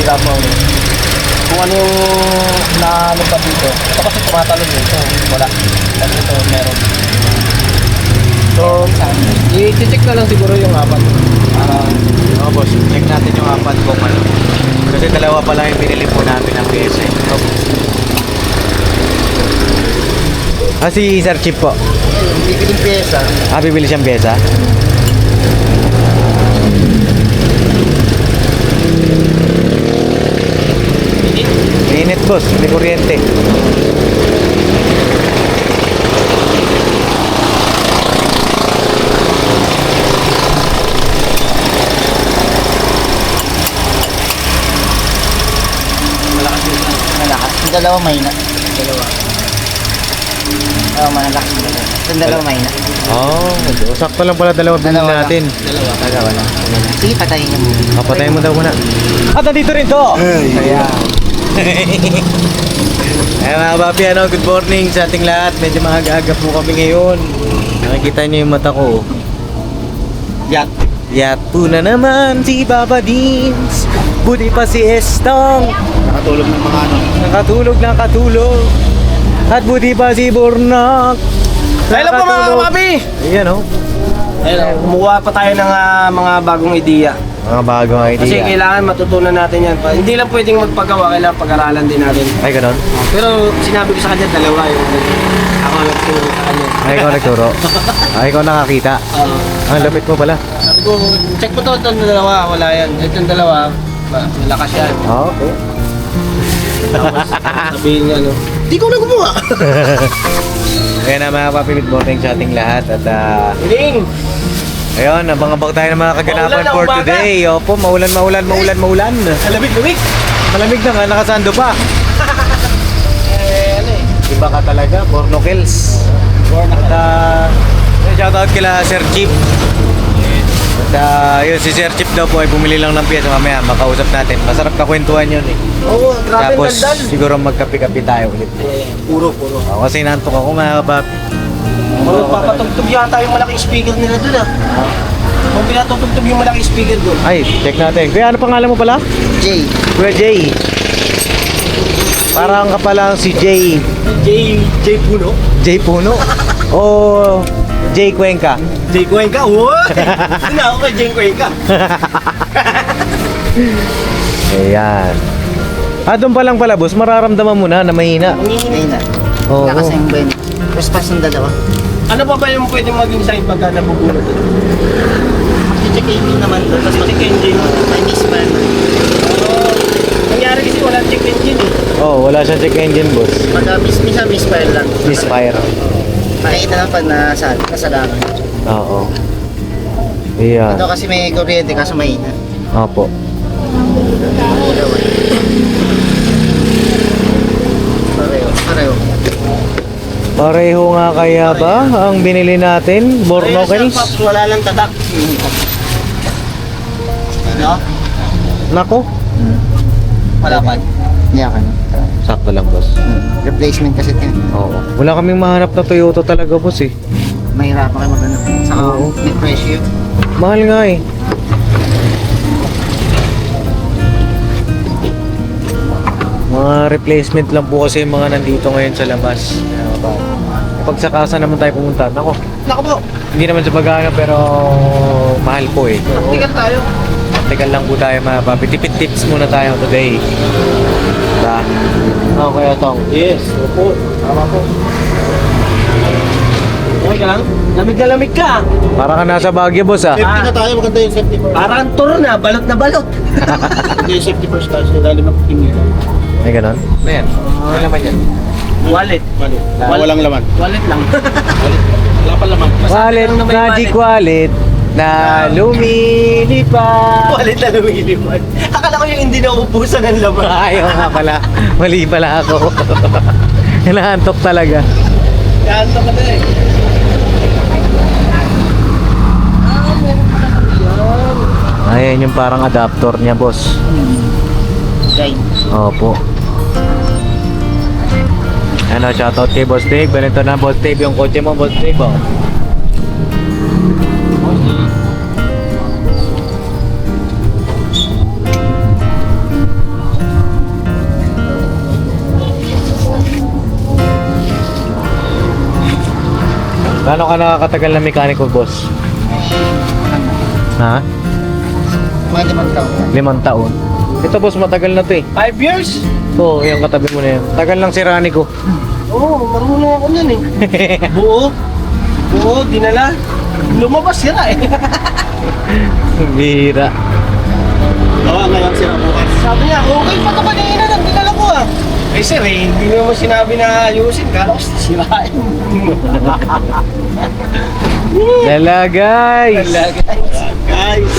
Labaw eh. Kung ano yung naano pa dito. Ito kasi tumatalon eh. Ito wala. Kasi ito meron. So, i-check na lang siguro yung apat. Oo boss, check natin yung apat kung ano. Kasi dalawa pa lang yung binili po namin ng pyesa. Si Sir Chip po. Bibiling pyesa. Bibili siyang pyesa? Mainit boss, may kuryente. Malakas. Yung dalawa mahina. Dalawa. Oo, malakas yung dalawa. Yung dalawa mahina. Sakto lang pala dalawa binili Dalawa lang. natin. Dalawa lang. Sige, patayin niyo muna. Patayin mo daw muna. At nandito rin to! Ayan. Ayan mga papi, good morning sa ating lahat. Medyo maaga-aga po kami ngayon. Nakikita niyo yung mata ko. Yak. Yat po na naman si Papa Dins. Buti pa si Estong. Nakatulog ng mga ano. Nakatulog. At buti pa si Bornak. Hello po mga papi! Ayan o. Ayun, kumuha pa tayo ng mga bagong ideya. Mga bagong idea. Kasi kailangan matutunan natin yan. Hindi lang pwedeng magpagawa, kailangan pag-aralan din natin. Ay, ganon? Pero sinabi ko sa kanya, dalawa yung ako nagturo sa kanya. Ay, ikaw nagturo? Ay, ikaw nakakita? Ang lapit mo pala. Sabi ko, check mo to, itong dalawa, wala yan. Itong dalawa, malakas yan. Okay. Tapos sabihin niya, di ko na gumawa. Kaya na mga papi, good morning sa ating lahat. At Hiling! ayun, abang-abang tayo ng mga kaganapan Maulan na for umaga. today. Opo, maulan. Malamig-lamig! Malamig na nga, nakasando pa. Ano eh. Iba ka talaga, Borno Kills. At shoutout kila Sir Chip. At yun, si Sir Chip daw po ay bumili lang ng piyesa. Mamaya makausap natin. Masarap kakwentuhan yun eh. Oo, grabe Tapos gandal. siguro magkape-kape tayo ulit. Puro. Kasi nantok ako mga papi. Papatugtog yata yung malaking speaker nila dun Kung pinatutugtog yung malaking speaker dun. Ay, check natin. Kuya, ano pangalan mo pala? Jay. Kuya Jay. Parang ka palang si Jay. Jay Puno? Jay Puno? O Jay Cuenca? Jay Cuenca? What? Sino ako kay Jay Cuenca? Ayan. Doon pa lang pala, boss. Mararamdaman mo na mahina. Mahina. Oo. Lakas yung brain. Response ng dalawa. Ano pa ba yung pwede maging sign pagka nabubulot? Check engine naman doon. Tapos check engine. May misfire na. Nangyari kasi walang check engine eh. Wala siyang check engine, boss. Pagka misfire lang. Misfire. Makikita lang pa nasadakan. Oo. Ayan. Ito kasi may kuryente kaso mahina. Opo. Pareho. Pareho nga kaya ba ang binili natin? Borno Kills? Wala lang tatak. Ano? Nako. Wala pa. Hindi ako. Sakto lang, boss. Replacement kasi ito. Oo. Wala kaming mahanap na Toyota talaga, boss eh. Mahirapan kayo maghanap. Saka Oo. may presyo. Mahal nga eh. Mga replacement lang po kasi yung mga nandito ngayon sa labas. Pag sa kasa naman tayo pumunta, nako, Naku po. hindi naman sa pagkano pero mahal po eh. Taktikan tayo. Taktikan lang po tayo mga papi. Tipid tips muna tayo today. Diba? Okay, Tong. Yes. Opo. Tama po. Okay ka lang? Lamig na lamig ka. Para ka nasa Baguio, boss ah. Safety na tayo. Maganda yung safety first. Parang tour na. Balot na balot. Hindi yung safety first tayo. Sa ilalim ng pinila. Ay, ganon? Ano yan? Ano naman yan? Wallet. Walang laman. Wallet lang. Wala pa laman. Wallet, lang na may magic wallet na lumilipad. Wallet na lumilipad. Akala ko yung hindi nauubusan ng laman. Ayaw nga pala. Mali pala ako. Hinahantok talaga. Yan sa ka eh. Ayan yung parang adapter niya, boss. Okay. Opo. Ano, shoutout kay Boss Dave. Ganito na, Boss Dave, yung kotse mo, Boss Dave, oh. Gaano ka nakakatagal na mekaniko, boss? Ha? Mga 5 taon. 5 taon. Ito, boss, matagal na to eh. 5 years? Oo, yung katabi mo na yan. Tagal lang si Rani ko. Oo, marunong ako yan eh. Buo. Buo, dinala. Lumabas sira eh. Bira. Oo, ngayon sila bukas. Sabi niya, okay pa ito kanina nang dinala ko ah. Eh sir eh, hindi mo sinabi na ayusin. Kala ko sirain. Dala, guys! Guys.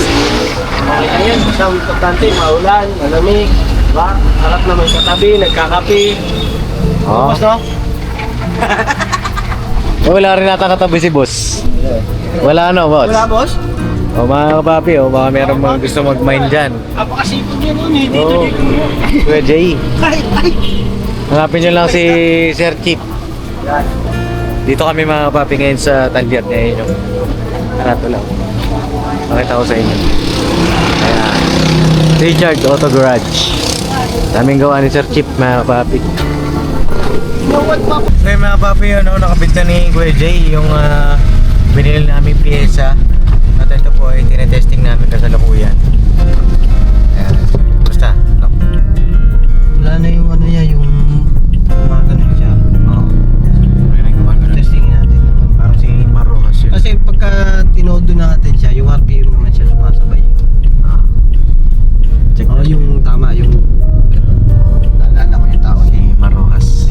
Ayan, basta ang importante, maulan, malamig. Diba? Harap na may katabi, nagkakape. Oh. Tapos no? Wala rin nata katabi si boss. Wala no, boss? Wala boss? O mga kapapi, baka meron mga gusto mag-mine dyan. Apakasipon niya nun eh, dito Oo. dito. Kuya Jay, Ay, ay. hanapin nyo lang si Sir Chief. Yan. Dito kami mga kapapi ngayon sa Talyat. Ngayon yung karato lang. Pakita ko sa inyo. Ayan. Richard Auto Garage. Daming gawa ni Sir Chief mga kapapi. Nawad pa. Okay mga kapapi, nakabit na ni Kuya Jay yung binili namin pyesa. At ito po ay tinetesting namin kasalukuyan. Ayan. Basta, no? Wala na yung ano niya, yung gumagano siya. Oo. Testing natin naman. Parang si Marojas yun. Kasi pagka tinodo natin siya, yung RPM naman siya sumasabay. Check Oo, yung tama, yung naalala ko yung tao si Marojas.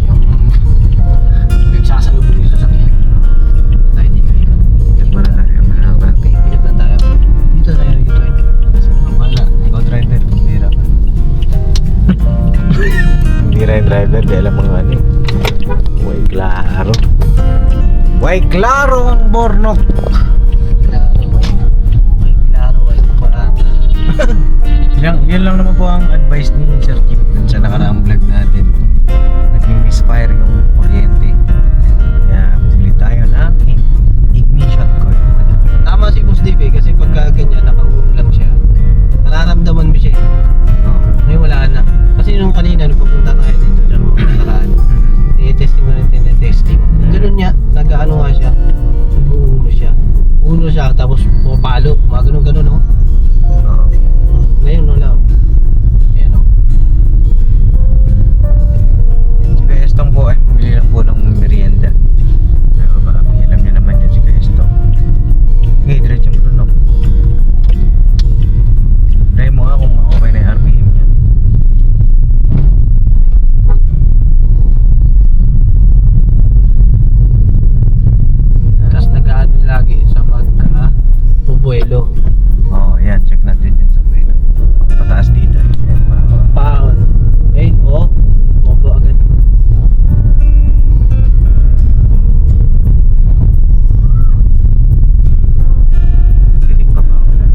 yung nagsasalubong yung sasakyan. Tayo dito yun. Check mo na tayo mga kapapi. Ingat na tayo. Dito tayo, dito tayo. Wala, ikaw driver, bira ka. Hindi rin driver, di alam mga ano. Way klaro. Way klaro ang bornok. Klaro, ay parata. Yan lang naman po ang advice ni Sir Chief dun sa nakaraang vlog natin. Naging misfire yung kuryente. Kaya bili tayo ng ignition coil. Tama si Boss Dave kasi pagka ganyan, nakaulo lang siya. Nararamdaman mo siya eh. Ngayon wala na. Kasi nung kanina, nung pupunta tayo dito dyan mga nakaraan, tinitesting mo na tinitesting. Ganun niya, nag-ano nga siya. Nag-uuno siya. Uno siya, tapos pumapalo. Mga ganun-ganun, no? Ngayon, wala. Ayan, no? Si Kaestong po ay bumili lang po ng merienda. Pero marami, alam niyo naman yun si Kaestong. Okay, diretso mo no. Try mo nga kung okay na yung RPM niya. Tapos nag-ano lagi sa pagka-bubuelo. Oo, yan. Check natin yan sa pwelo. Pataas dito. Ayan, Paon. Eh, oh. Bobo agad. Titig pa ba ako na?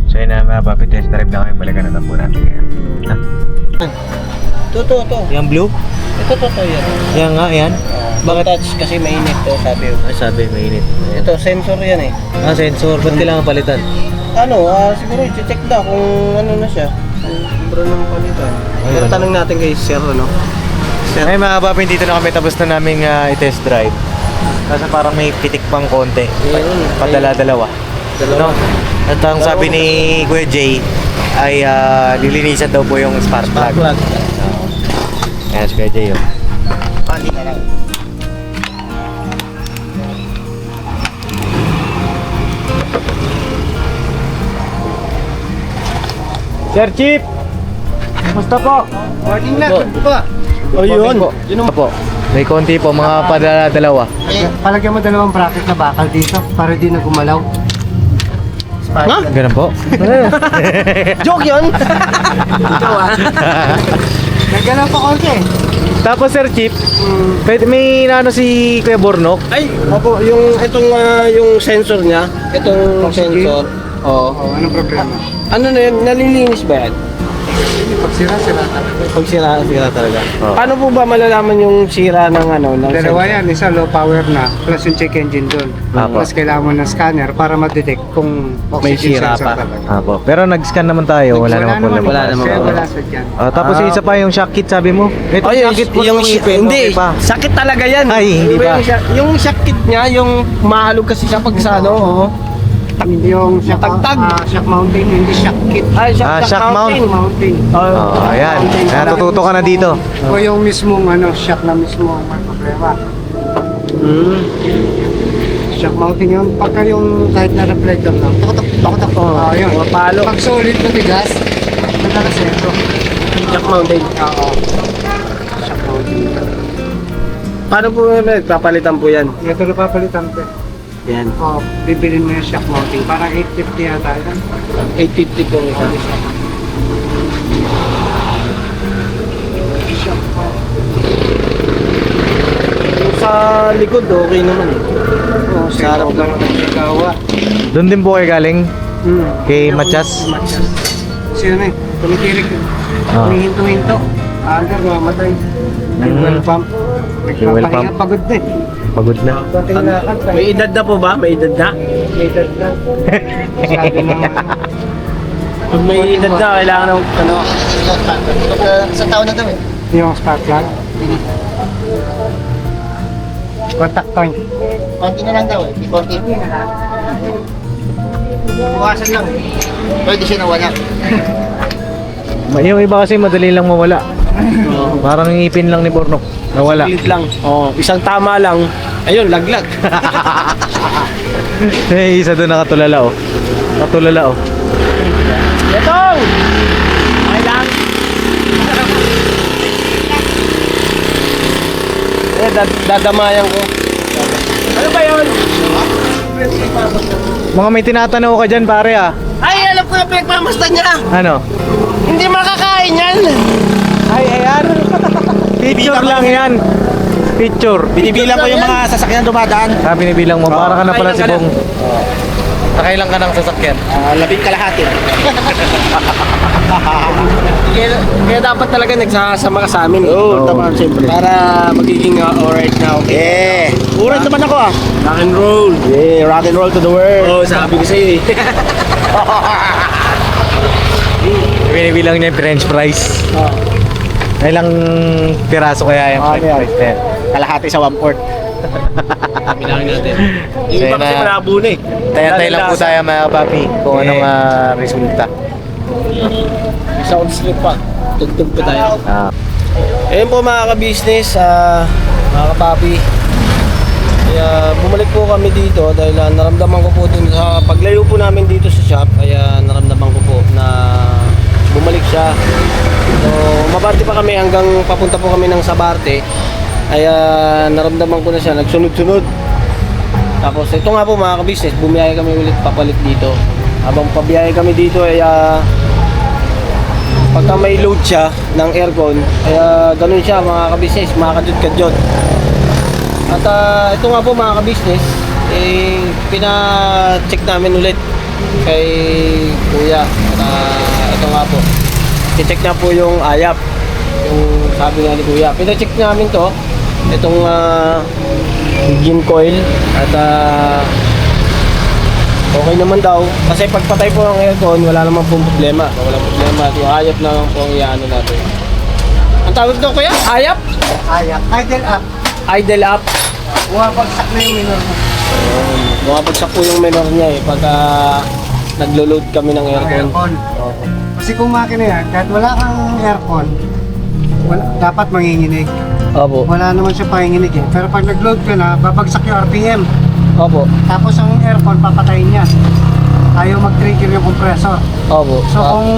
So yun na mga papi, test drive na kami. Balikan na lang po natin ngayon. Ha? To. Yung blue? Ito, yan. Yan nga, yan. Bakit touch kasi mainit to, sabi ko. Ay, sabi, mainit. Ayan. Ito, sensor yan eh. Ah, sensor. Ba't kailangan palitan? Ano, siguro i-check na kung ano na siya. Kung bro ng palitan. Pero tanong natin kay Sir, ano? Sir, Ay mga papi, dito na kami tapos na namin i-test drive. Kasi parang may pitik pang konti. Ayun. Padala-dalawa. Dalawa. No? At ang sabi ni Kuya Jay ay lilinisan daw po yung spark plug. plug. Ayan si Kuya Jay yun. Pali na lang. Sir Chief! Kumusta po? Morning na, Po. good pa. O yun. Yun po. May konti po, mga padala-dalawa. Palagyan mo dalawang bracket na bakal dito para di na gumalaw. Ha? Ganun po. Joke yun? Ikaw ah. Nagalaw pa konti. Tapos Sir Chief, pwede may ano si Kuya Bornok. Ay, opo, yung itong yung sensor niya, itong sensor. Oo. Anong problema? Ano na yan? Nalilinis ba yan? Sira-sira talaga. Pag sira talaga. Oo. Paano po ba malalaman yung sira ng ano? Ng Dalawa yan, isa low power na, plus yung check engine doon. Apo. Tapos kailangan mo ng scanner para ma-detect kung May oxygen sira sensor pa. talaga. Apo. Pero nag-scan naman tayo, wala naman problema. wala naman. Kaya Oo. wala sa dyan. Tapos Ah, isa pa yung shock kit sabi mo. Ito Ay, shock kit po yung ipin, hindi, okay pa. sakit talaga yan. Ay, hindi ba? Yung shock kit niya, yung mahalog kasi siya pag sa ano, oh. Yung shock, Tagtag. shock mounting, hindi shock kit. Ay, shock mount. Mounting. Oh, ayan. Kaya natututo ka na dito. O yung mismong shock na mismo ang may problema. Shock mounting yun. Pagka yung kahit na reflector lang, takotak. Oh, Yun. mga palo. Pag solid na tigas, nagkakaseto. Shock mountain. Oo. Shock mounting. Paano po nagpapalitan po yan? Ito na papalitan ko. Yan. O, bibilin mo yung shock mounting. Parang 850 yata yan. 850 po isa. Shock mounting. Yung sa likod, okay naman eh. Oo, Sa harap lang. gawa. Doon din po kayo galing? Kay Matias? Matias. Sino na eh? Tumitirik. Ah. Hinihinto-hinto. Aga, mamatay. Fuel pump. Fuel Nagpapahinga, pump. pagod din. Pagod na. Konting lakad. May edad na po ba? May edad na? May edad na. Sabi ng Pag may edad na, kailangan ng ano. Isang taon na daw eh. yung spark plug. Contact point. Konti na lang daw eh. Di konti. Bukasan lang. Pwede siya nawala. Yung iba kasi madali lang mawala. Parang ngipin lang ni Bornok. Nawala. Pilit lang. Oh, isang tama lang. Ayun, laglag. Eh, isa doon nakatulala oh. Nakatulala oh. Betong! Okay lang. Dadamayan ko. Ano ba yun? Mga may tinatanaw ka dyan pare ah. Ay, alam ko na pinagmamasdan niya. Ano? Hindi makakain yan. Ay, ayan. Picture lang yan. Picture. Binibilang ko yung mga sasakyan dumadaan. Binibilang mo. Para ka na pala Nakailan si ka na? Bong. Nakailang ka ng sasakyan. Labing kalahati. Kaya dapat talaga nagsasama ka sa amin. Oo, tama siyempre. Para magiging alright na okay. Yeah. Urat naman ako ah. Rock and roll. Yeah, rock and roll to the world. Oo, sabi ko sa'yo eh. Binibilang niya yung french fries. Ilang piraso kaya yung Ah, french yan. fries na yan? Kalahati sa 1/4. Bilangin natin. Sa'yo Yung iba kasi na. malabo na eh. Taya-taya lang po tayo mga papi kung anong resulta. Sound slip pa. Tugtog pa tayo. Ayun po mga ka-business, mga kapapi. Kaya bumalik po kami dito dahil naramdaman ko po din sa paglayo po namin dito sa shop. Kaya naramdaman ko po na bumalik siya. So, mabarte pa kami hanggang papunta po kami ng Sabarte. Kaya naramdaman ko na siya, nagsunod-sunod. Tapos ito nga po mga ka-business, bumiyahe kami ulit papalit dito. Habang pabiyahe kami dito ay pagka may load siya ng aircon, kaya ganun siya mga ka-business, mga kadyot-kadyot. At ito nga po mga ka-business, pina-check namin ulit kay Kuya. At ito nga po, i-check na po yung ayap, yung sabi nga ni Kuya. Pina-check namin to, itong engine coil at okay naman daw. Kasi pagpatay po ng aircon, wala naman pong problema. Walang problema. Yung ayap na lang po ang iano natin. Ang tawag doon kuya? Ayap? Ayak. Idle up. Idle up. Bumabagsak na yung minor mo. Bumabagsak po yung minor niya eh. Pagka naglo-load kami ng aircon. Aircon. Kasi kung makina yan, kahit wala kang aircon, dapat manginginig. Opo. Wala naman siya panginginig eh. Pero pag nag-load ka na, babagsak yung RPM. Opo. Tapos ang aircon, papatayin niya. Ayaw mag-trigger yung compressor. Opo. So kung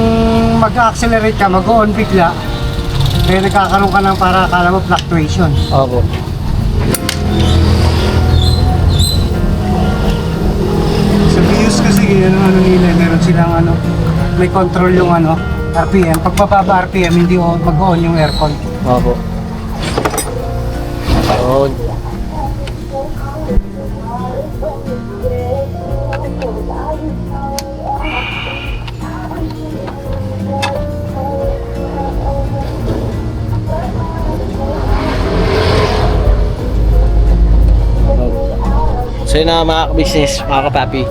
mag-accelerate ka, mag-on bigla, eh nagkakaroon ka ng para akala mo fluctuation. Opo. Sa Vios kasi yun ang ano nila, meron silang may control yung RPM. Pag bababa RPM, hindi mag-on yung aircon. Opo. Ayun. So yun na mga business, mga kapapi.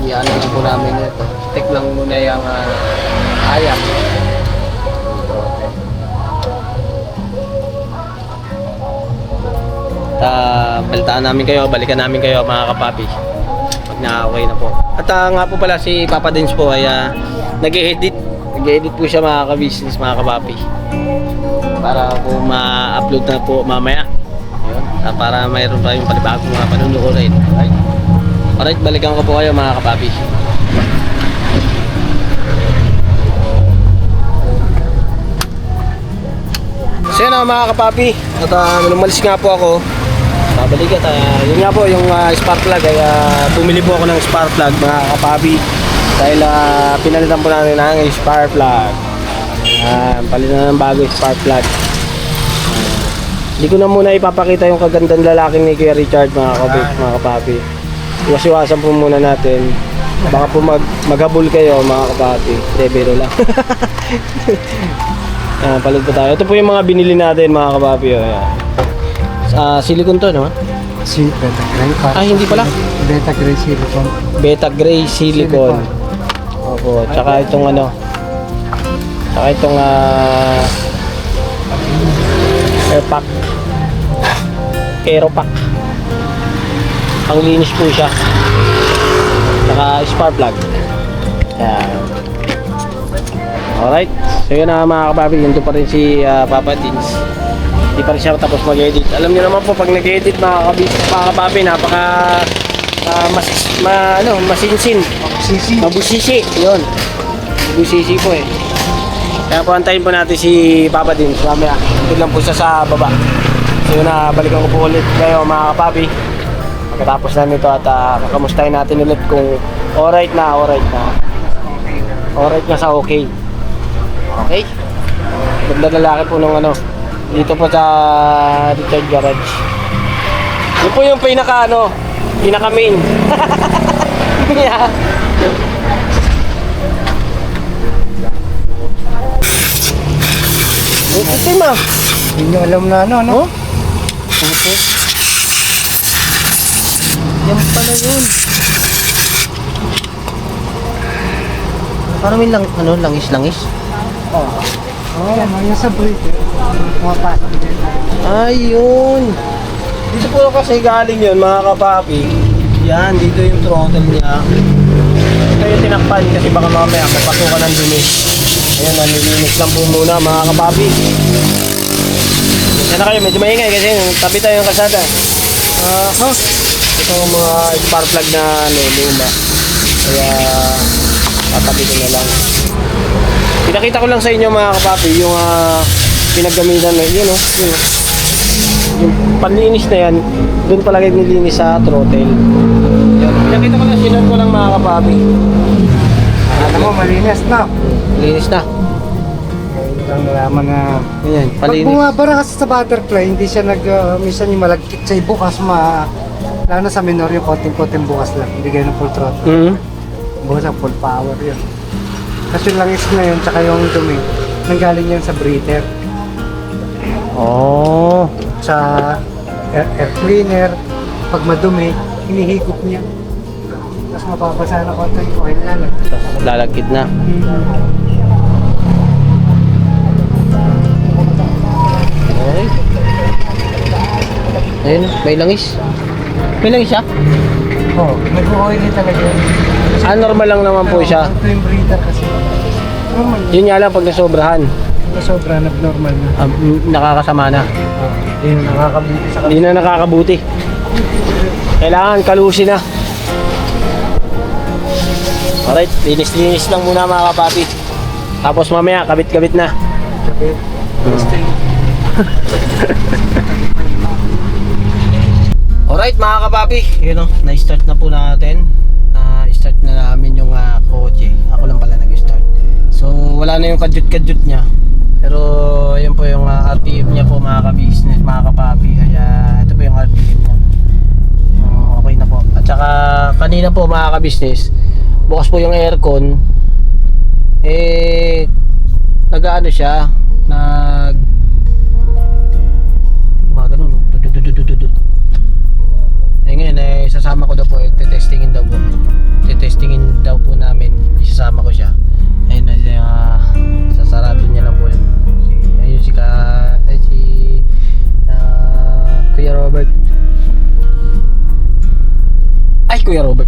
Iyan lang po namin ito. Check lang muna yung ayak. Balitaan namin kayo, balikan namin kayo mga kapapi. Pag na-okay na po. At nga po pala si Papa Dins po ay nag-edit. Nag-edit po siya mga ka-business, mga kapapi. Para po ma-upload na po mamaya. Ayun. Para mayroon pa yung panibagong mga panunukurin. Alright, balikan ko po kayo mga kapapi. So yun mga kapapi. At lumalis nga po ako. Babalik at yun nga po yung spark plug ay bumili po ako ng spark plug mga kapapi. Dahil pinalitan po namin ng spark plug. Palitan na ng bago yung spark plug. Hindi ko na muna ipapakita yung kagandang lalaki ni Kuya Richard mga kapapi. Iwas-iwasan po muna natin. Baka po maghabol kayo mga kapapi. Biro lang. Palit po tayo. Ito po yung mga binili natin mga kapapi. Silicone to, no? Si Beta Gray. Hindi pala. Beta Gray silicone. Beta Gray silicone. Opo, tsaka itong ano. Tsaka itong air pack. Aero pack. Panglinis po siya. Tsaka spark plug. Yan. Alright. So yun na mga kapapi, yun pa rin si Papa Dins. Hindi pa rin siya tapos mag-edit. Alam niyo naman po pag nag-edit mga kapapi, napaka masinsin. Mabusisi. Yun. Mabusisi po eh. Kaya po antayin po natin si Papa Dins. Mamaya, ito lang po siya sa baba. So yun na, balikan ko po ulit kayo mga kapapi. Pagkatapos na nito at kakamustahin natin ulit kung alright na. Alright na sa okay. Okay? Ganda lalaki po nung dito po sa Richard Garage. Yun po yung pinaka main. Yeah. Itim ah. Hindi nyo alam na no? Puti. Yan pala yun. Parang may langis-langis. Yung sa breaker. Pumapasok din. Ayun. Dito po kasi galing yun mga kapapi. Yan, dito yung throttle niya. Ito yung tinakpan kasi baka mamaya mapasukan ng dumi. Ayan, nalilinis lang po muna mga kapapi. Sana kayo, medyo maingay kasi tabi tayo yung kasada. Ito yung mga spark plug na luma. Kaya tatabi ko na lang. Pinakita ko lang sa inyo mga kapapi yung pinaggamitan na yun yung panlinis na yan, doon palagi nilinis sa throttle. Yan. Pinakita ko lang, sinon ko lang mga kapapi. Alam mo, malinis na. Linis na. Ang nalaman na Ganyan, pag palinis. bumabara kasi sa butterfly, hindi siya minsan yung malagkit sa bukas lalo na sa minor yung konting-konting bukas lang, hindi ganyan full throttle. Bukas ang full power yun. Kasi yung langis na yun, tsaka yung dumi, nanggaling yan sa breather. Oh. Sa air cleaner, pag madumi, hinihigop niya. Tapos mapapasa na konti yung oil na lang. Tapos lalagkit na. Okay. Ayun, may langis. May langis siya? Oo, nag-oil talaga yun. Normal lang naman po siya. Ito yung breather kasi. Normal. Yun nga lang pag nasobrahan, Sobra normal na. nakakasama na. Hindi na nakakabuti sa Hindi na nakakabuti. Kailangan kalusin na. Alright, linis-linis lang muna mga kapapi. Tapos mamaya, kabit-kabit na. kabit. Alright mga kapapi, yun o, na-start na po natin. Start na namin yung kotse. Ako lang pala nag-start. So wala na yung kadyut-kadyut niya. Pero yun po yung RPM niya po mga ka-business, mga kapapi. Kaya ito po yung RPM niya. Okay na po. At saka kanina po mga ka-business, bukas po yung aircon. Nag-ano siya, mga ganun. Ngayon sasama ko daw po namin, isasama ko siya. Ayun na siya, sasarado niya lang po yun. Ayun si Kuya Robert. Ay, Kuya Robert.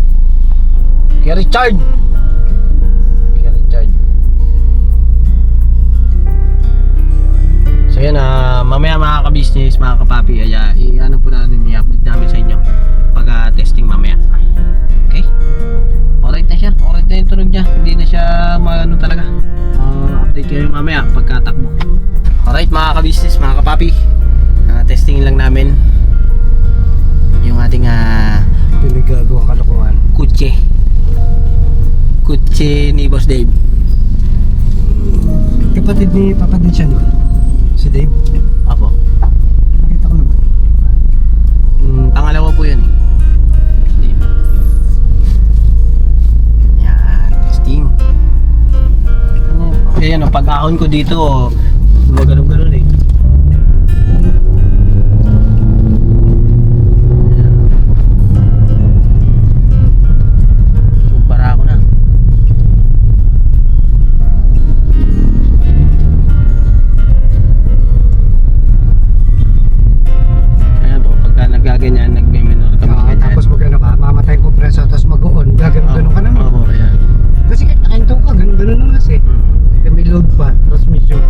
Kuya Richard. Kuya Richard. So yan, mamaya mga ka-business, mga kapapi, ay i-ano po natin, i-update namin sa inyo pag testing mamaya. Okay? Alright na siya, alright na yung tunog niya. Hindi na siya ano talaga. Update kayo mamaya pagkatakbo. Alright mga ka-business, mga kapapi, testing lang namin yung ating Pinagagawang kalokohan. kutse ni Boss Dave. Kapatid ni Papa din siya, no? Si Dave. Apo. Nakita ko na ba? Pangalawa po yun eh. Dave. Yan, testing. Ayan o, pag-ahon ko dito, ganun eh. Para ako na. Ayan po, pagka nagaganyan, nagme-minor kami ganyan. Tapos mag ano ka, mamatay yung compressor, tapos mag-on, gaganon ka naman. Opo, ayan. Kasi kahit nakahinto ka, ganun lang kasi. Kaya may load pa, transmission.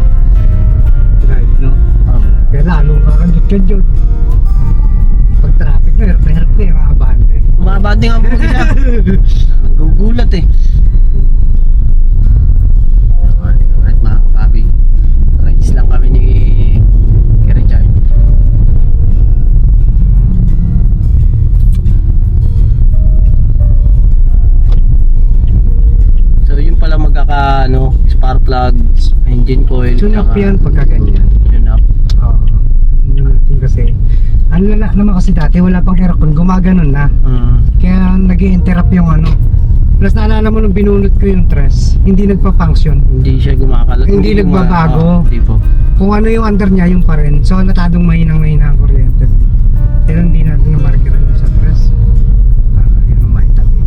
Drive, no? Opo. Kaya lalong kakadot-kadot. Pag traffic na, hirap na yung abante. Umabante nga po sila. Nagugulat eh. At mga kapabi, practice lang kami ni Richard. So yun pala spark plug, engine coil, Tune up yan pagka ganyan. Tune up. Oo. Yun natin kasi. Ang lala naman kasi dati, wala pang aircon, gumaganon na. Kaya nag-i-interrupt yung ano. Plus naalala mo nung binunot ko yung truss, hindi nagpa-function. Hindi siya gumakalat. Hindi nagbabago. Hindi po. Kung ano yung under niya, yung pa rin. So natadong mahinang-mahina ang kuryente. Kaya hindi natin na-markeran yung sa truss. Para yun ang maitabi.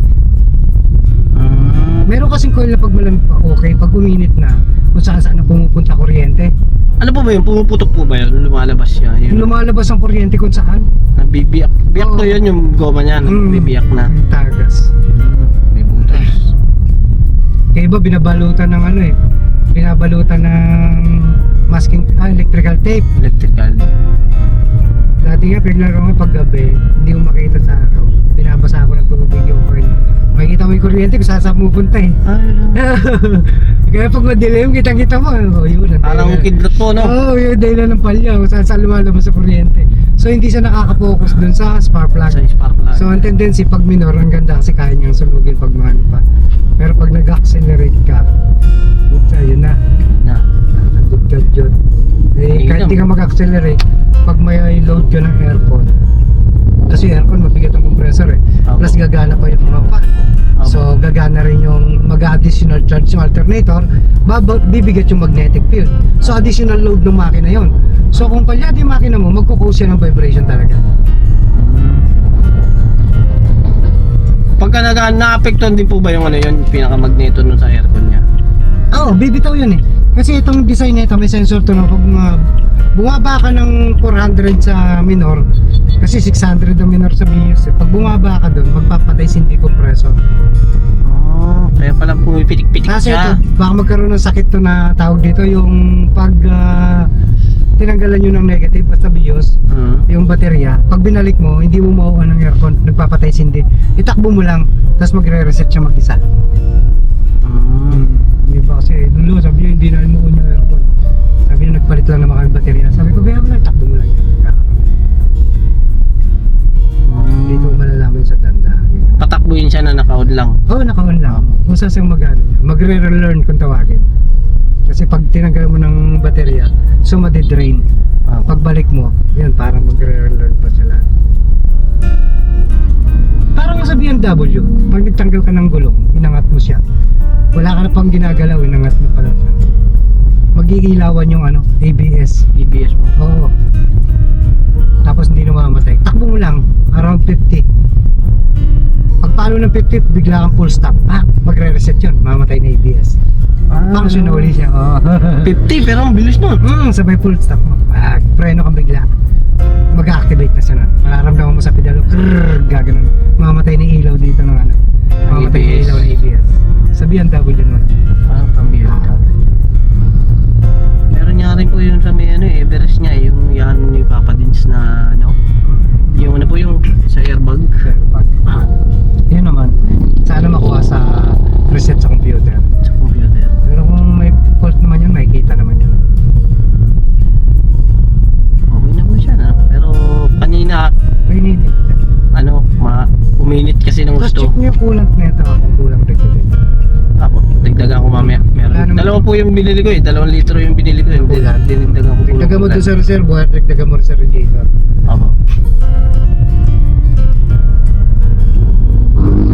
Meron kasing coil na pag malamig pa, okay. Pag uminit na, kung saan-saan na pumupunta kuryente. Ano po ba yun? Pumuputok po ba yun? Lumalabas siya. Yun. Lumalabas ang kuryente kung saan. Bibiyak. Biyak to yun yung goma niya. Bibiyak na. Yung tagas. May butas. Kaya iba binabalutan ng ano eh. Binabalutan ng masking, electrical tape. Electrical. Dati nga, piglaro nga pag gabi, hindi ko makita sa araw. Binabasa ako ng tubig yung coil. Makikita mo yung kuryente kung saan pupunta eh. Kaya pag madilim, kitang-kita mo. Oh, yun. Parang kidlat po, no? Oo, yung dahilan ng palya kung saan lumalabas sa kuryente. So hindi siya nakaka-focus dun sa spark plug. Sa spark plug. So ang tendency pag minor, ang ganda kasi kaya niyang sunugin pag maano pa. Pero pag nag-accelerate ka, yun na. Nagdugdad yun. Eh, kahit di ka mag-accelerate, pag may load ka ng aircon, kasi aircon mabigat ang compressor eh. Plus gagana pa yung mga fan. So gagana rin yung mag-additional charge yung alternator, bibigat yung magnetic field. So additional load ng makina yon. So kung palyado yung makina mo, magkukause yan ng vibration talaga. Pagka na-apektuhan din po ba yung ano yun, pinaka-magneto nun sa aircon niya? Oo, bibitaw yun eh. Kasi itong design nito, may sensor to na pag bumaba ka ng 400 sa minor, kasi 600 ang minor sa BIOS eh. Pag bumaba ka doon, magpapatay sa hindi compressor. Kaya pala pumipitik-pitik Kasi siya. ito, baka magkaroon ng sakit to na tawag dito, yung pag tinanggalan nyo ng negative basta BIOS, yung baterya, pag binalik mo, hindi mo mauuhan ng aircon, nagpapatay sindi. Itakbo mo lang, tapos magre-reset siya mag-isa. Iba kasi, dulo, sabi niya, hindi na mo yung aircon. Sabi niya, nagpalit lang naman kami baterya. Sabi ko, kaya mo lang, takbo mo lang yan. Dito ko malalaman sa danda. Patakbuhin siya na naka-on lang. Oo, naka-on lang. Kung saan siyang mag-ano niya. Magre-relearn kung tawagin. Kasi pag tinanggal mo ng baterya, so madi-drain. Pagbalik mo, yun, parang magre-relearn pa sila. Parang sa BMW, pag nagtanggal ka ng gulong, inangat mo siya. Wala ka na pang ginagalaw, inangat mo pala siya. Magigilawan yung ano, ABS. ABS mo. Oo. Tapos hindi na mamamatay. Takbo mo lang, around 50. Pag Pagpalo ng 50, bigla kang full stop. Magre-reset yun. Mamatay na ABS. Function na uli siya. 50 pero ang bilis nun. Sabay full stop mo. Preno kang bigla. Mag-activate na siya na. Mararamdaman mo sa pedal. Gaganon. Mamatay na ilaw dito ng ano. Mamatay na ABS. ilaw ng ABS. Sa BMW naman. Pambihira. Meron nga rin po yun sa may Everest niya, yung yan ni Papa Dins na yung ano po yung sa airbag. Yun naman. Sana makuha sa reset sa computer. Sa computer. Pero kung may fault naman yun, makikita naman yun. Okay na po siya na. Pero kanina, May need it. uminit kasi ng Tapos gusto. check niyo yung coolant nito kung kulang regulate. Ako, dagdagan ko mamaya. Meron. Dalawa po yung binili ko 2 litro yung binili ko Dinagdagan ko po. Dagdagan mo doon sa reservoir, dagdagan mo rin sa radiator. Ako.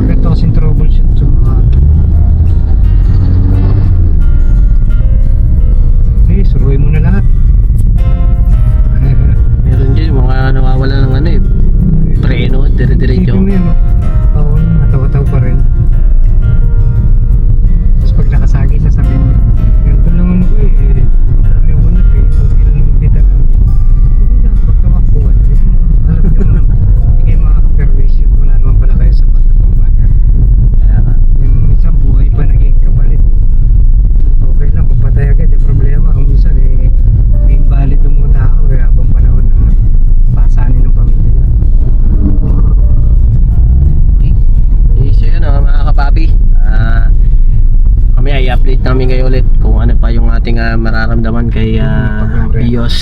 Ito kasing troubleshoot sa mga suruin mo na lahat. Meron dyan yung mga nawawala ng preno, dire-diretso. Isipin mo yun, oo, matawa-taw pa rin. Tapos pag nakasagi, sasabihin mo, ganito lang ano ko marami ako na okay lang dito lang. Hindi na, pag tamakbuhan, alam nyo naman, hindi kayo makaka-permission, wala naman pala kayo sa pagkakapambayan. Kaya nga. Yung minsan buhay pa naging kapalit. Okay lang, kung patay agad, yung problema, kung minsan may invalid yung mga tao, habang panahon na pasanin ng pamilya. So yun mga kapapi, kami ay update namin kayo ulit kung ano pa yung ating mararamdaman kay Bios.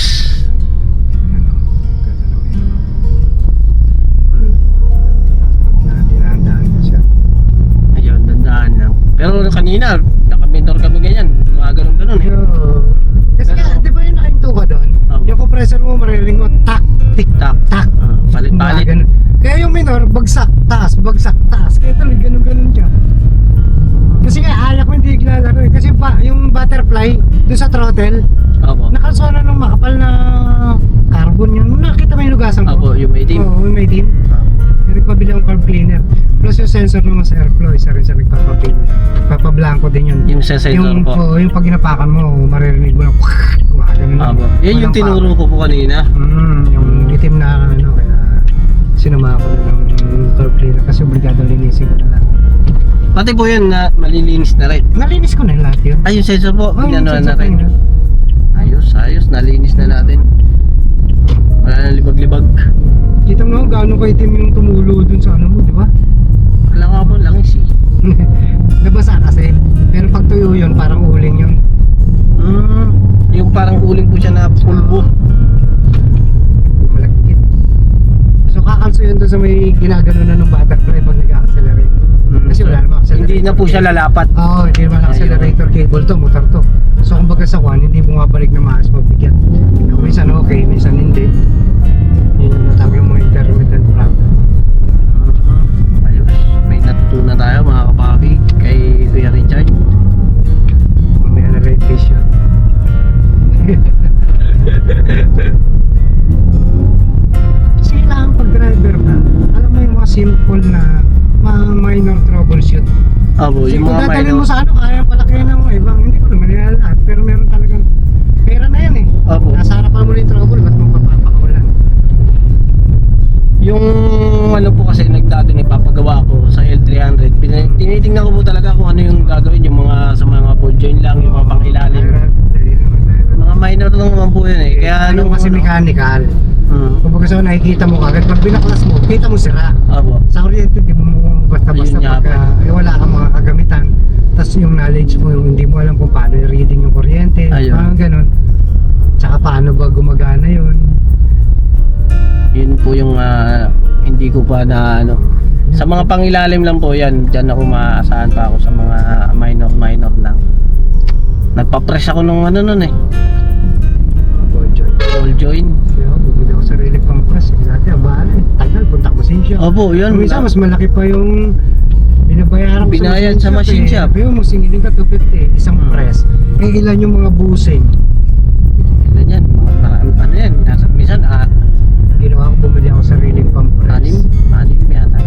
Ayun, dandaan lang. Pero kanina, naka-mentor kami ganyan, mga ganun-ganun Kasi nga, di ba yung nakahinto ka doon? Yung compressor mo mariring mo, tak, tik, Tak, tak. palit-palit. Ganun. Kaya yung minor, bagsak, taas. Kaya tuloy, ganun-ganun siya. Kasi nga, alak ko hindi naglalaro eh. Kasi yung butterfly, doon sa throttle, Opo. nakalsona ng makapal na carbon yun. Nakita mo yung lugasan ko? Opo, yung may dim. Oo, yung may dim. Yung nagpabili akong carb cleaner. Plus yung sensor naman sa airflow, isa rin sa nagpapabili. Nagpapablanko din yun. Yung sensor po. Oo, yung pag ginapakan mo, maririnig mo na gumagano na. Opo. Yan yung tinuro ko po kanina. Yung itim na kaya sinama ko na ng carb cleaner kasi obligado linisin ko na lang. Pati po yun na malilinis na rin. Nalinis ko na lahat yun. Ay, yung sensor po, Oh, yung ginawa na sensor rin. ko yun. Ayos, nalinis na natin. Wala na libag-libag. Kita mo gaano kaitim yung tumulo dun sa ano mo, di ba? Wala nga po, langis eh. Nabasa kasi. Pero pag tuyo yun, parang uling yun. Yung parang uling po siya na pulbo. Malagkit. So kakalso yun dun sa may ginagano na ng butterfly pag nag-accelerate. Kasi wala namang accelerator. Hindi na po siya lalapat. Oo, hindi naman accelerator cable to, motor to. So kumbaga sa kwan, hindi bumabalik na maas mabigat. Minsan okay, minsan hindi. Yun yung natawag yung mga intermittent problem. Ayos, may natutunan tayo mga kapapi kay Kuya Richard. Mamaya na red fish yun. Kasi kailangan pag driver ka, alam mo yung mga simple na mga minor troubleshoot. Abo, Kasi yung kung mga dadalhin minor. mo sa ano, kaya palaki na mo ibang, hindi ko naman nila lahat, pero meron talagang pera na yan eh. Abo. Nasa harapan mo na yung trouble, ba't mo papapakawalan? Yung ano po kasi nagdado na ipapagawa ko sa L300, tinitingnan ko po talaga kung ano yung gagawin, yung mga sa mga ball joint lang, yung mga pangilalim. Mga minor lang naman po yun eh. Kaya Ano kasi mechanical. Kumbaga sa nakikita mo kagad, pag binaklas mo, kita mo sira. Abo. Sa kuryente, di mo basta-basta Ayun nga pagka wala kang mga kagamitan. Tapos yung knowledge mo, yung hindi mo alam kung paano i-reading yung kuryente, Ayun. parang ganun. Tsaka paano ba gumagana yun. Yun po yung hindi ko pa na ano. Sa mga pangilalim lang po yan, dyan ako maaasahan pa ako sa mga minor lang. Nagpa-press ako nung ano nun eh, Ball joint. ball joint. Kaya bumili ako sarili pang press. Dati, abaan eh. Tagal, punta ko Masinsya. Opo, yun. Minsan, mas malaki pa yung binabayaran ko Binayad sa machine shop. Pero mo singiling ka 250, isang press. Eh, ilan yung mga busing? Ilan yan, mga ano yan, minsan Ginawa ko, bumili ako sariling pang press. anim yata.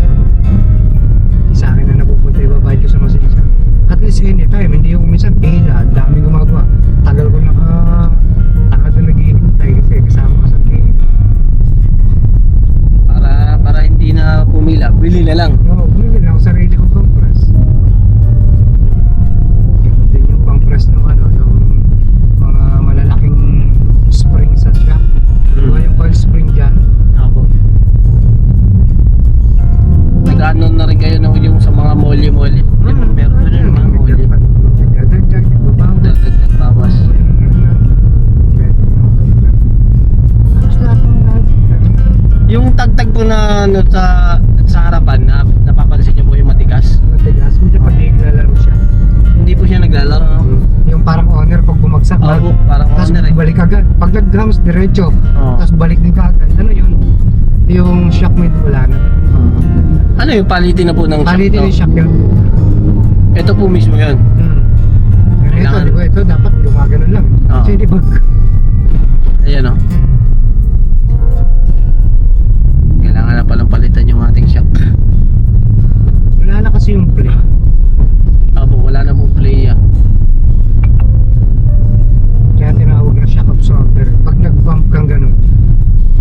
ano sa harapan na napapansin niyo po yung matigas. Matigas, medyo pag naglalaro siya. Hindi po siya naglalaro. No? Yung parang owner pag bumagsak na. Oo, parang Tapos owner eh. balik agad. Pag nag-drums, diretso. Oo. Tapos balik din ka agad. Ano yun? Yung shock med wala na. Ano yung palitin na po ng Palitin shock yung shock yun. Ito po mismo yun. Ito, Kailangan- di ba? Ito dapat gumagano lang. Oo. Kasi di ba? Ayan o. Kailangan na palang palitan yung ating shock. Wala na kasi yung play. Abo, wala na mong play ah. Kaya tinawag na shock absorber. Pag nag-bump kang ganun,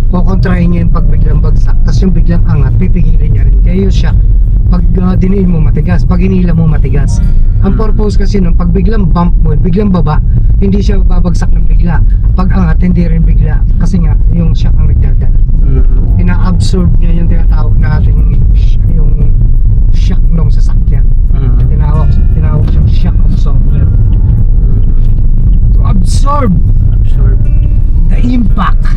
kukontrahin niya yung pag biglang bagsak. Tapos yung biglang angat, pipigilin niya rin. Kaya yung shock, pag diniin mo matigas, pag hinila mo matigas. Ang purpose kasi nung pag biglang bump mo, biglang baba, hindi siya babagsak ng bigla. Pag angat, hindi rin bigla. Kasi nga, yung shock ang nagdadala. Ina-absorb niya yung tinatawag natin yung shock nung sasakyan. Tinawag siyang shock absorber. To absorb the impact.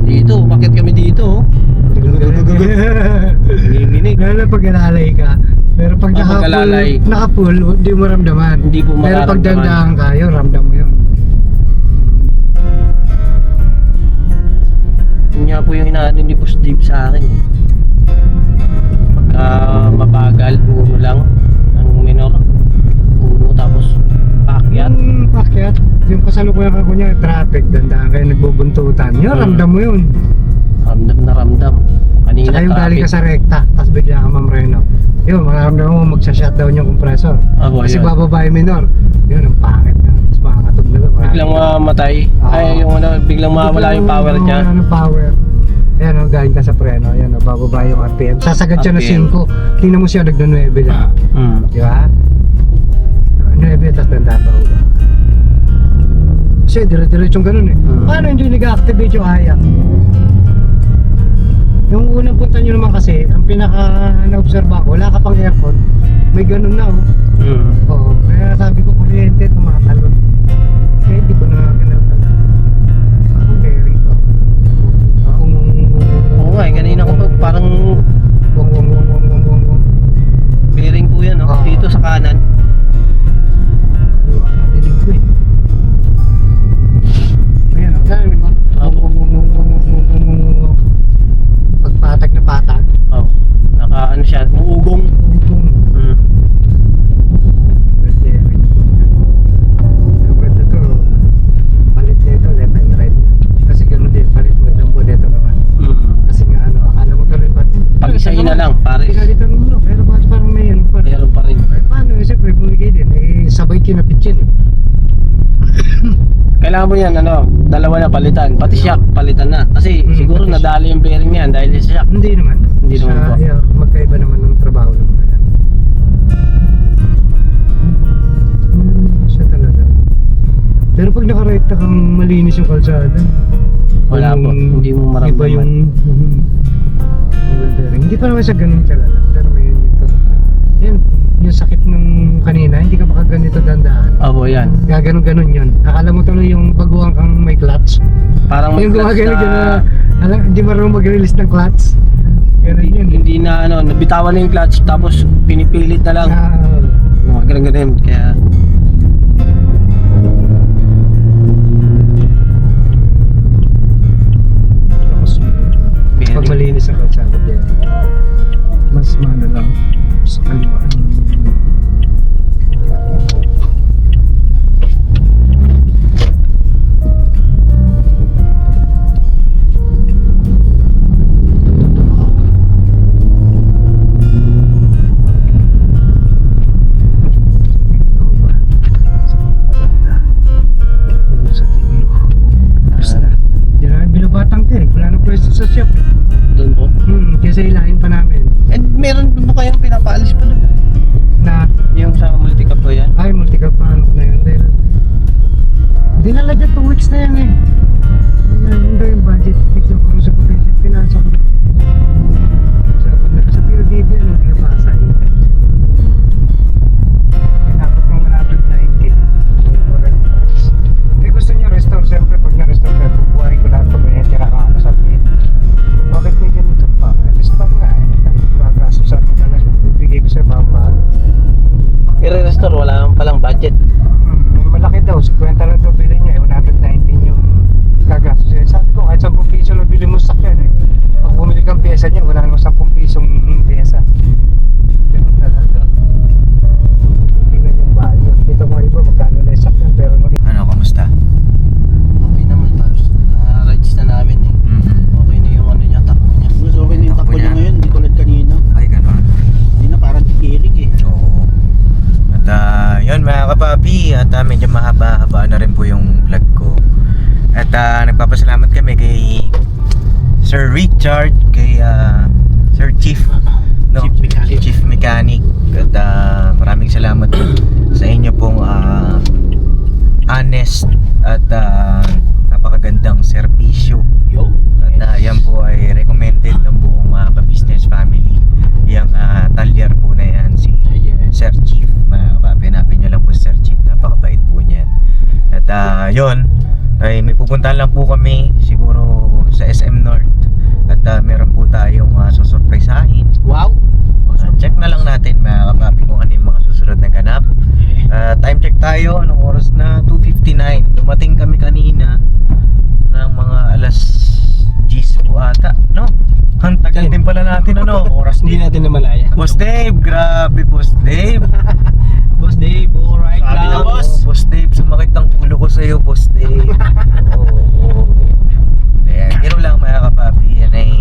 Dito, bakit kami dito? Nanginginig. Lalo pag alalay ka. Pero pag Pag alalay. naka-full, hindi mo ramdaman. Hindi po Pero pag mararamdaman. dandahan kayo, ramdam mo yun. Yun nga po yung inaano ni Boss Dave sa akin eh. Pagka mabagal, uno lang. Anong minor? Uno tapos paakyat. Yung pakyat, yung kasalukuyan ka kunya, traffic, dandahan kayo, nagbubuntutan. Yun, ramdam mo yun. Ramdam na ramdam. Kanina Saka yung galing ka sa rekta, tapos bigla ka mamreno. Yun, mararamdaman mo magsa-shutdown yung compressor. Abo, Kasi yun. bababa yung minor. Yun, ang pangit na. Tapos makakatog na doon. Biglang mamatay. Ay, yung ano, biglang mawala yung power niya. Mawala ng power. Ayan o, galing ka sa preno. Ayan o, bababa yung RPM. Sasagad siya na RPM. 5. Tingnan mo siya, nagda-9 lang. Di ba? 9, tapos nagdatawa. Kasi dire-diretsong ganun eh. Paano hindi nag-activate yung ayak? Yung unang punta nyo naman kasi, ang pinaka-na-observe ako, wala ka pang aircon, may ganun na oh. Oo, kaya sabi ko kuryente, tumatalon. Kaya hindi ko na kinalaman. Parang bearing to. Oo nga, eh, kanina ko pa parang Wong. bearing po yan, no? Oo. Dito sa kanan. Dinig ko eh. Ayan, ang dami mo. Pagpatag na patag. Oh. Naka ano siya, muugong. Ang ganda to. Palit nito, left and right. Kasi gano'n din, palit mo ilang buwan nito naman. Kasi nga ano, alam mo tuloy ba? Pag-isahin na lang, pare. Pinalitan mo, pero bakit parang may ano pa? Meron pa rin. Ay, paano? Siyempre, bumigay din. Eh, sabay kinapit yan eh. Kailangan mo yan, ano, dalawa na palitan. Pati shock, palitan na. Kasi siguro pati nadali yung bearing niyan dahil sa shock. Hindi naman. Hindi naman po. Yeah, magkaiba naman ng trabaho ng mga yan. Siya talaga. Pero pag nakarekta kang malinis yung kalsada, Wala po, hindi mo maramdaman. Iba yung bearing. Hindi pa naman siya ganun kalala. Pero may ito. Yan, yung sakit nung kanina, hindi ka makaganito dandaan. Abo, yan. Gaganon-ganon yun. Akala mo tuloy yung baguhan kang may clutch. Parang may Yung clutch gumagano na alam, hindi marunong mag-release ng clutch. Ganun yun. hindi na ano, nabitawan na yung clutch tapos pinipilit na lang. Mga ganun-ganun. Kaya Tapos, pag bearing. malinis ang kalsada din, mas mano lang sa kaliwa. Binabatang ka eh. Wala nang pwesto sa shop eh. Doon po. Kasi ilahin pa namin And meron po kayong pinapaalis pa doon. na Yung sa multi-cup po yan. ay multi-cup pa ano ko na yun dahil dinala dyan 2 weeks na yan eh. Yun daw yung budget. Picture ko sa pinansa ko. Sa PLDD ano, hindi ka pasa eh. Pinakot ng 190. Pastor, wala naman palang budget. Malaki daw, 50 lang daw bilhin niya, 119 yung gagastos. Sabi ko, kahit 10 piso lang bilhin mo sa sakyan eh. Pag bumili kang pyesa niya, wala naman 10 pisong pyesa. Ganun talaga. Tingnan yung bayo. Dito mo iba, magkano na yung sakyan, pero nung Ano, kamusta? Okay naman, Paps. Na-rides na namin eh. Okay na yung ano niya, takbo niya. Mas okay na yung takbo niya ngayon, hindi tulad kanina. Ay, gano'n. Hindi na parang tikilik eh. Oo. At yun mga kapapi, at medyo mahaba-haba na rin po yung vlog ko. At nagpapasalamat kami kay Sir Richard, kay Sir Chief, no? Chief Mechanic. At maraming salamat po sa inyo pong honest at napakagandang serbisyo. Yo. At yan po ay recommended ng buong ka-business family. Yung talyer po na yan, si Sir Chief. Hanapin nyo lang po si Sir Chief, napakabait po niyan. At yun, ay may pupuntahan lang po kami siguro sa SM North. At meron po tayong susurpresahin. Wow! Check na lang natin mga kapapi kung ano yung mga susunod na ganap. Time check tayo, anong oras na? 2:59. Dumating kami kanina ng mga alas 10 po ata, no? Ang tagal din pala natin, ano? Oras hindi natin na malaya. Boss Dave, grabe Boss Dave. Boss Dave, alright Sabi na, lang. boss. Boss Dave, sumakit ang ulo ko sa'yo, Boss Dave. Oo. Ayan, gano'n lang mga kapapi. Yan ay,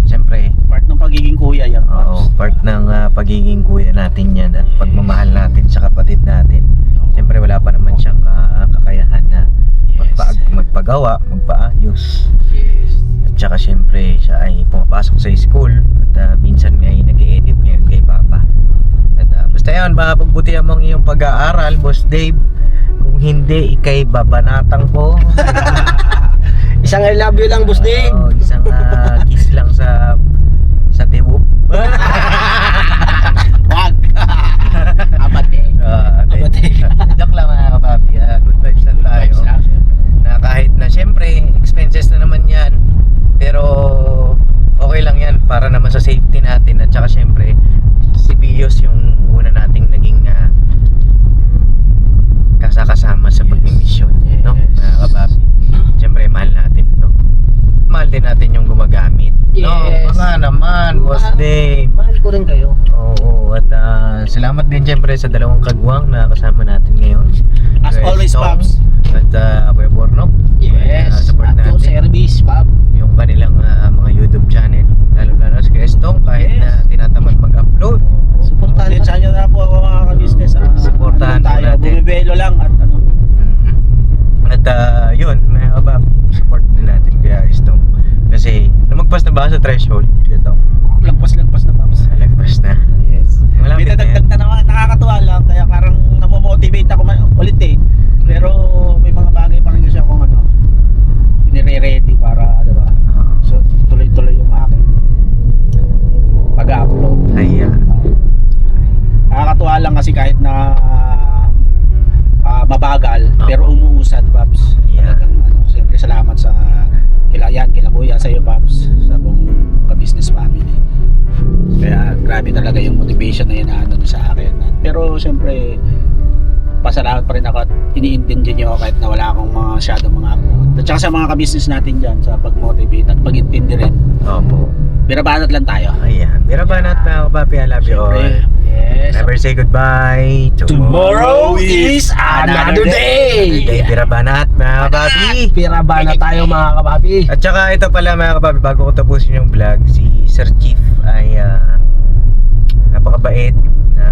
siyempre, Part ng pagiging kuya yan. oo, part ng pagiging kuya natin yan at pagmamahal natin sa kapatid natin. Siyempre, wala pa naman siyang kakayahan na magpagawa, magpaayos. Yes. At saka siyempre, siya ay pumapasok sa school at minsan ay nag-i-edit ngayon kay Papa. At basta yun, mapagbutihan mo ang iyong pag-aaral, Boss Dave. Kung hindi, ikay babanatang po. Isang I love you lang, Boss Dave. Oo, isang kiss lang sa tiwop. Wag. Abate. Joke lang mga kapapi. Good vibes lang tayo. Na kahit na siyempre, expenses na naman yan. Pero okay lang yan para naman sa safety natin. At saka siyempre, si Bios yung una nating naging kasama sa pagmimisyon. No? Mga kapapi. Siyempre, mahal natin ito. Mahal din natin yung gumagamit. No, Yes. baka naman, Boss Dave. Mahal ko rin kayo. Oo, at salamat din siyempre sa dalawang kagwang na kasama natin ngayon. As Kuya always, Stong Pops. At Kuya Bornok. Support At natin service, Pab. yung kanilang mga YouTube channel. Lalo sa Kuya Stong, kahit Yes. na tinatamad mag-upload. Supportahan Pasensya nyo na po ako mga ka-business. Supportahan po tayo, natin. bumibelo lang at ano. At yun, mga kababi, support din natin Kuya Stong. Kasi lumagpas na ba sa threshold? Ito, Lagpas-lagpas na, Pops. lagpas na. Yes. May Malapit na yan. nadagdag na naman, nakakatuwa lang. Kaya parang namomotivate ako ulit eh. Pero may mga bagay pa rin kasi akong ano, inire-ready para, di ba? Oo. So, tuloy-tuloy yung aking pag-upload. Ay, Nakakatuwa lang kasi kahit na mabagal, pero umuusad, Pops. Yeah. Talagang, ano, siyempre salamat sa kila Kuya, sa iyo, Pops, sa buong ka-business family. Kaya grabe talaga yung motivation na inaano niyo sa akin. Pero siyempre, pasalamat pa rin ako at iniintindi niyo ako kahit na wala akong masyadong mga upload. At saka sa mga ka-business natin dyan, sa pag-motivate at pag-intindi rin. Opo. Birabanat lang tayo. Ayan. Birabanat mga kapapi, I love you all. Siyempre, Yes. Never say goodbye. tomorrow is another day! Day Birabanat mga kapapi. Piraba na tayo mga kapapi. At saka ito pala mga kapapi, bago ko tapusin yung vlog, si Sir Chief ay napakabait na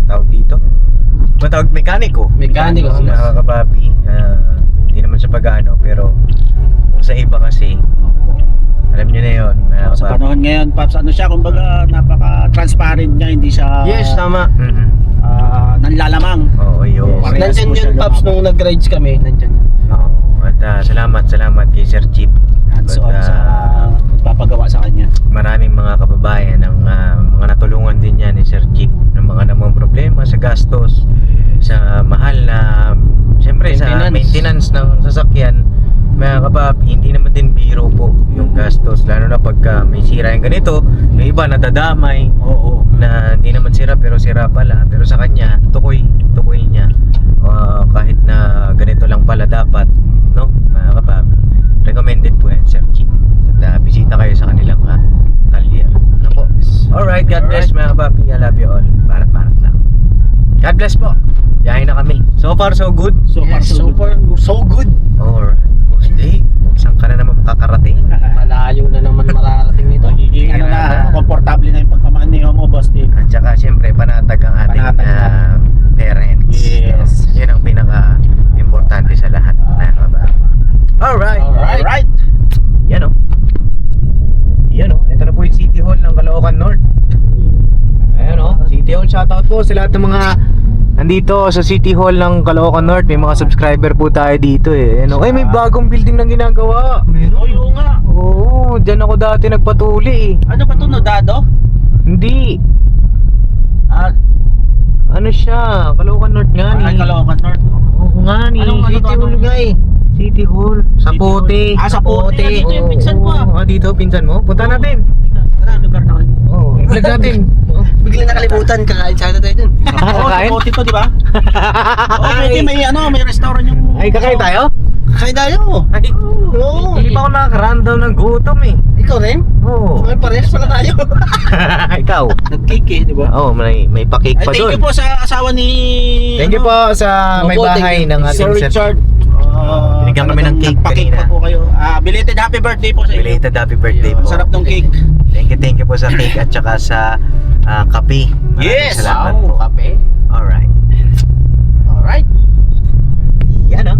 tawag dito. Matawag mekaniko. Mekaniko. Mga kapapi, hindi naman sa pag-ano, pero kung sa iba kasi, alam nyo na yun mga Sa kapapi. panahon ngayon, Pops, ano siya, kumbaga napaka-transparent niya, hindi siya Yes, tama. nanlalamang. Oo, yun. Parehas Nandyan po siya yun, Paps, lumabas. nung nag-rides kami. Nandyan. Oo. At salamat kay Sir Chief. Hands on At, sa papagawa sa kanya. maraming mga kababayan ng mga natulungan din yan ni Sir Chief ng mga namang problema sa gastos, sa mahal na siyempre sa maintenance ng sasakyan. mga kapapi, hindi naman din biro po yung gastos. Lalo na pagka may sira yung ganito, yung iba nadadamay. Oo. Na hindi naman sira pero sira pala. Pero sa kanya, tukoy niya. Kahit na ganito lang pala dapat, no? Mga kapapi, recommended po yan, Sir Chief. At bisita kayo sa kanilang talyer. Ano po? Alright, God bless mga kapapi. I love you all. Barat-barat lang. God bless po. Biyahe na kami. So far so good. So far, So good. Alright. Boss Dave, saan ka na naman makakarating? Malayo na naman mararating nito. magiging ano na, komportable na yung pagmamaneho mo, Boss Dave. At saka syempre panatag ang ating Panatag. parents. Yes. Yun ang pinaka-importante sa lahat. Alright. Alright. Yan o. Yan o. Ito na po yung City Hall ng Caloocan North. Ayan o. City Hall. Shoutout po sa lahat ng mga nandito sa City Hall ng Caloocan North. May mga subscriber po tayo dito eh. Ayan o. Ay, may bagong building na ginagawa. Oy, oo nga. Oo. Diyan ako dati nagpatuli eh. Ano ba ito, Nodado? Hindi. Ah, Ano siya? Caloocan North nga ni. ay, Caloocan North. Oo nga ni. Anong City ano, Hall nga eh. City Hall. Sa City Hall. Pote. Ah, sa Pote. Dito yung pinsan mo, ah. Oo, dito, pinsan mo. Punta natin. Tara, lugar na kayo. Oo, i-vlog natin. Biglang nakalimutan, kakain sana tayo dun. Oo, sa Kakain? Pote to, di ba? Oo, pwede, may restaurant yung... Ay, kakain tayo? Kakain tayo. Ay, Oo. hindi pa ako nakakaramdam ng gutom eh. Ikaw rin? Oo. Ay, parehas pala tayo. Ikaw? Nag-cake eh, di ba? Oo, may pa-cake Ay, pa thank doon. you po sa asawa ni... Thank you po sa may Opo, bahay thank you. ng ating Sir Richard. Binigyan kami ng cake Nagpa-cake kanina. pa po kayo. Belated happy birthday po sa inyo. Belated happy birthday po. Sarap ng cake. Thank you po sa cake at saka sa kape. Maraming Yes! Salamat Wow, po. kape. Alright. Alright. Yan oh.